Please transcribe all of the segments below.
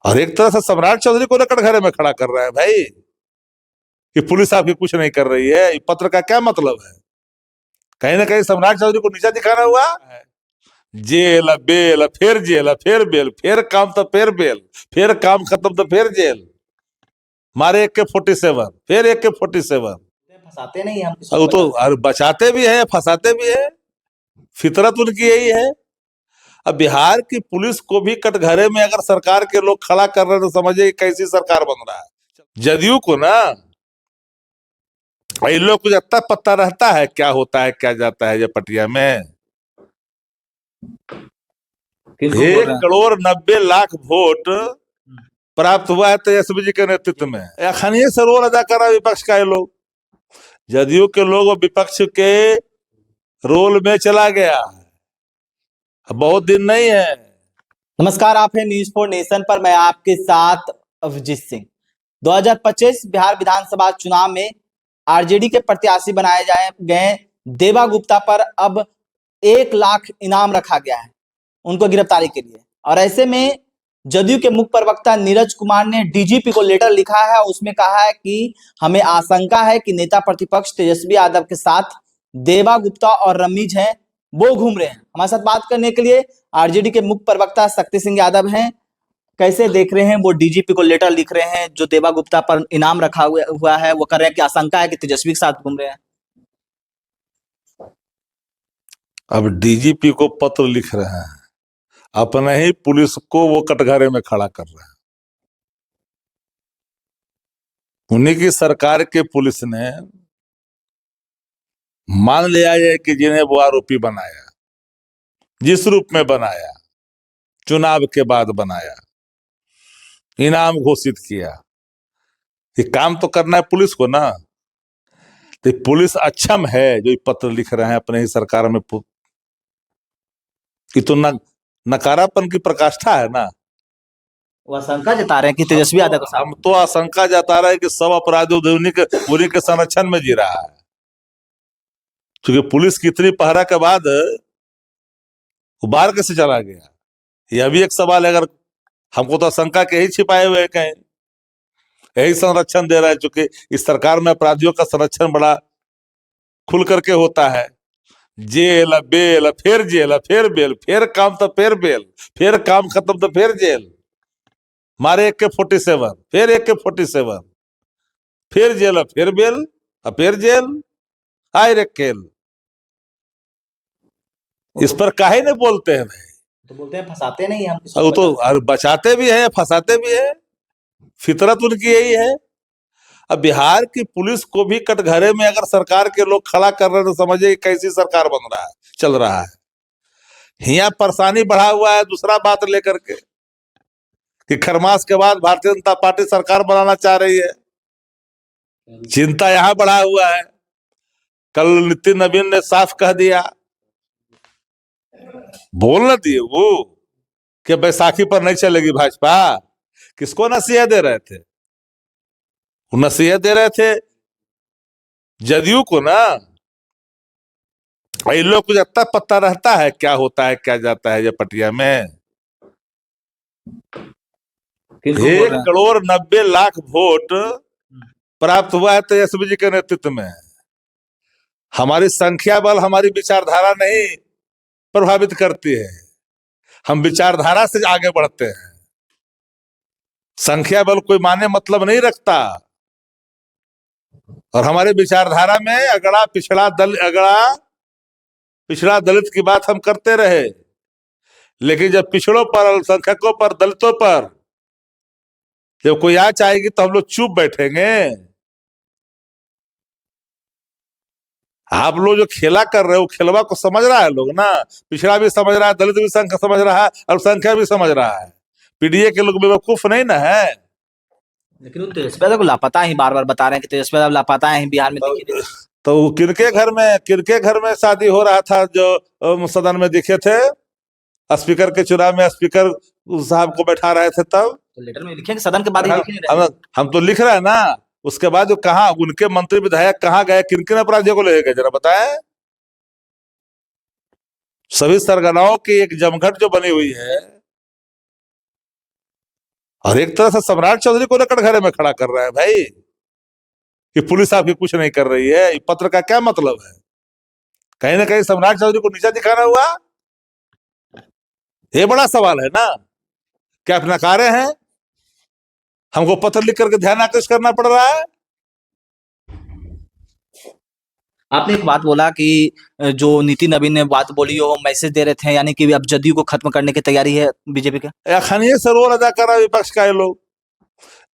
और एक तरह से सम्राट चौधरी को कटघरे में खड़ा कर रहा है भाई कि पुलिस आपकी कुछ नहीं कर रही है। ये पत्र का क्या मतलब है? कहीं ना कहीं सम्राट चौधरी को नीचा दिखाना हुआ है। जेल बेल फिर जेल फिर बेल फिर काम तो फिर बेल फिर काम खत्म तो फिर जेल। मारे AK-47 फिर AK-47। फंसाते नहीं हम वो तो और बचाते भी है फंसाते भी है, फितरत उनकी यही है। अब बिहार की पुलिस को भी कटघरे में अगर सरकार के लोग खड़ा कर रहे हैं तो समझिए कैसी सरकार बन रहा है। जदयू को ना इन लोग को अत्ता पत्ता रहता है क्या होता है क्या जाता है ये पटिया में। 1,90,00,000 वोट प्राप्त हुआ है तेजस्वी जी के नेतृत्व में। अखनीय से रोल अदा कर रहा है विपक्ष का ये लोग। जदयू के लोग विपक्ष के रोल में चला गया, बहुत दिन नहीं है। नमस्कार, आप हैं न्यूज फॉर नेशन पर, मैं आपके साथ अभिजीत सिंह। 2025 बिहार विधानसभा चुनाव में आरजेडी के प्रत्याशी बनाए गए देवा गुप्ता पर अब 1 लाख इनाम रखा गया है उनको गिरफ्तारी के लिए। और ऐसे में जदयू के मुख्य प्रवक्ता नीरज कुमार ने डीजीपी को लेटर लिखा है। उसमें कहा है कि हमें आशंका है कि नेता प्रतिपक्ष तेजस्वी यादव के साथ देवा गुप्ता और रमीज हैं, वो घूम रहे हैं। हमारे साथ बात करने के लिए आरजेडी के मुख्य प्रवक्ता शक्ति सिंह यादव हैं। कैसे देख रहे हैं, वो डीजीपी को लेटर लिख रहे हैं जो देवा गुप्ता पर इनाम रखा हुआ है, वो कर रहे हैं कि आशंका है कि तेजस्वी के साथ घूम रहे हैं। अब डीजीपी को पत्र लिख रहे हैं, अपने ही पुलिस को वो कटघरे में खड़ा कर रहे हैं। उन्हीं की सरकार के पुलिस ने मान लिया जाए कि जिन्हें वो आरोपी बनाया, जिस रूप में बनाया, चुनाव के बाद बनाया, इनाम घोषित किया, ये काम तो करना है पुलिस को ना। तो पुलिस अक्षम है जो ये पत्र लिख रहे हैं अपने ही सरकार में। ये तो नकारापन की प्रकाष्ठा है ना। वो आशंका जता रहे हैं कि तेजस्वी यादव के साथ। हम तो आशंका जता रहे हैं कि सब अपराधी उन्हीं के संरक्षण में जी रहा है। क्योंकि पुलिस की इतनी पहरा के बाद वो बाहर कैसे चला गया, यह भी एक सवाल है। अगर हमको तो आशंका के ही छिपाए हुए हैं कहीं, यही संरक्षण दे रहा है। चूंकि इस सरकार में अपराधियों का संरक्षण बड़ा खुल करके होता है। जेल बेल फिर बेल फिर काम तो फिर बेल फिर काम खत्म तो फिर जेल। मारे AK-47 फिर AK-47 फिर जेल फिर बेल फिर जेल। हाय रे केल। इस पर काहे नहीं बोलते हैं भाई? तो बोलते हैं फंसाते नहीं हम। वो तो और बचाते भी है फंसाते भी है, फितरत उनकी यही है। अब बिहार की पुलिस को भी कटघरे में अगर सरकार के लोग खड़ा कर रहे हैं तो समझिए कैसी सरकार बन रहा है, चल रहा है। हिया परेशानी बढ़ा हुआ है दूसरा बात लेकर के कि खरमास के बाद भारतीय जनता पार्टी सरकार बनाना चाह रही है। चिंता यहां बढ़ा हुआ है। कल नितिन नवीन ने साफ कह दिया, बोल न दिए वो, कि बैसाखी पर नहीं चलेगी भाजपा। किसको नसीहत दे रहे थे? वो नसीहत दे रहे थे जदयू को ना। इन लोग को अत्ता पत्ता रहता है क्या होता है क्या जाता है ये पटिया में। 1,90,00,000 वोट प्राप्त हुआ है तेजस्वी जी के नेतृत्व में। हमारी संख्या बल हमारी विचारधारा नहीं प्रभावित करती है, हम विचारधारा से आगे बढ़ते हैं। संख्या बल कोई माने मतलब नहीं रखता। और हमारे विचारधारा में अगड़ा पिछड़ा दलित की बात हम करते रहे, लेकिन जब पिछड़ों पर, अल्पसंख्यकों पर, दलितों पर जब कोई आ चाहेगी तो हम लोग चुप बैठेंगे। आप लोग जो खेला कर रहे हो खेलवा को समझ रहा है लोग ना। पिछड़ा भी समझ रहा है, दलित भी समझ रहा है, अल्पसंख्यक भी समझ रहा है। पीडीए के लोग बेवकूफ नहीं ना है। लेकिन वो तेजस्वी यादव को लापता ही बार बार बता रहे हैं कि तेजस्वी यादव लापता है बिहार में। तो किनके घर में शादी हो रहा था जो सदन में दिखे थे? स्पीकर के चुनाव में स्पीकर साहब को बैठा रहे थे तब तो लेटर में लिखे सदन के बाद ही लिख नहीं रहे। हम तो लिख रहे हैं ना। उसके बाद जो कहा उनके मंत्री विधायक कहाँ गए, किन किन अपराधियों को ले गए जरा बताएं। सभी सरगनाओं की एक जमघट जो बनी हुई है और एक तरह से सम्राट चौधरी को कटघरे में खड़ा कर रहा है भाई कि पुलिस आपकी कुछ नहीं कर रही है। ये पत्र का क्या मतलब है? कहीं ना कहीं सम्राट चौधरी को नीचा दिखाना हुआ। ये बड़ा सवाल है ना। क्या आप नकारे हैं? हमको पत्र लिख करके ध्यान आकृष्ट करना पड़ रहा है। आपने एक बात बोला कि जो नीति नवीन ने बात बोली वो मैसेज दे रहे थे, यानी कि अब जदयू को खत्म करने की तैयारी है बीजेपी का। अखनीय से रोल अदा कर रहा है विपक्ष का। ये लोग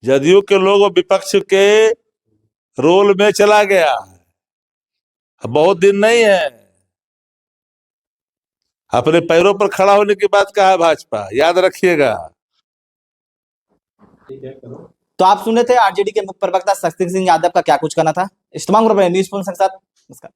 जदयू के लोग विपक्ष के रोल में चला गया। अब बहुत दिन नहीं है। अपने पैरों पर खड़ा होने की बात कहा है भाजपा, याद रखिएगा। तो आप सुन रहे थे आरजेडी के मुख्य प्रवक्ता शक्ति सिंह यादव का क्या कुछ कहना था। इस तमाम न्यूज़ के साथ नमस्कार।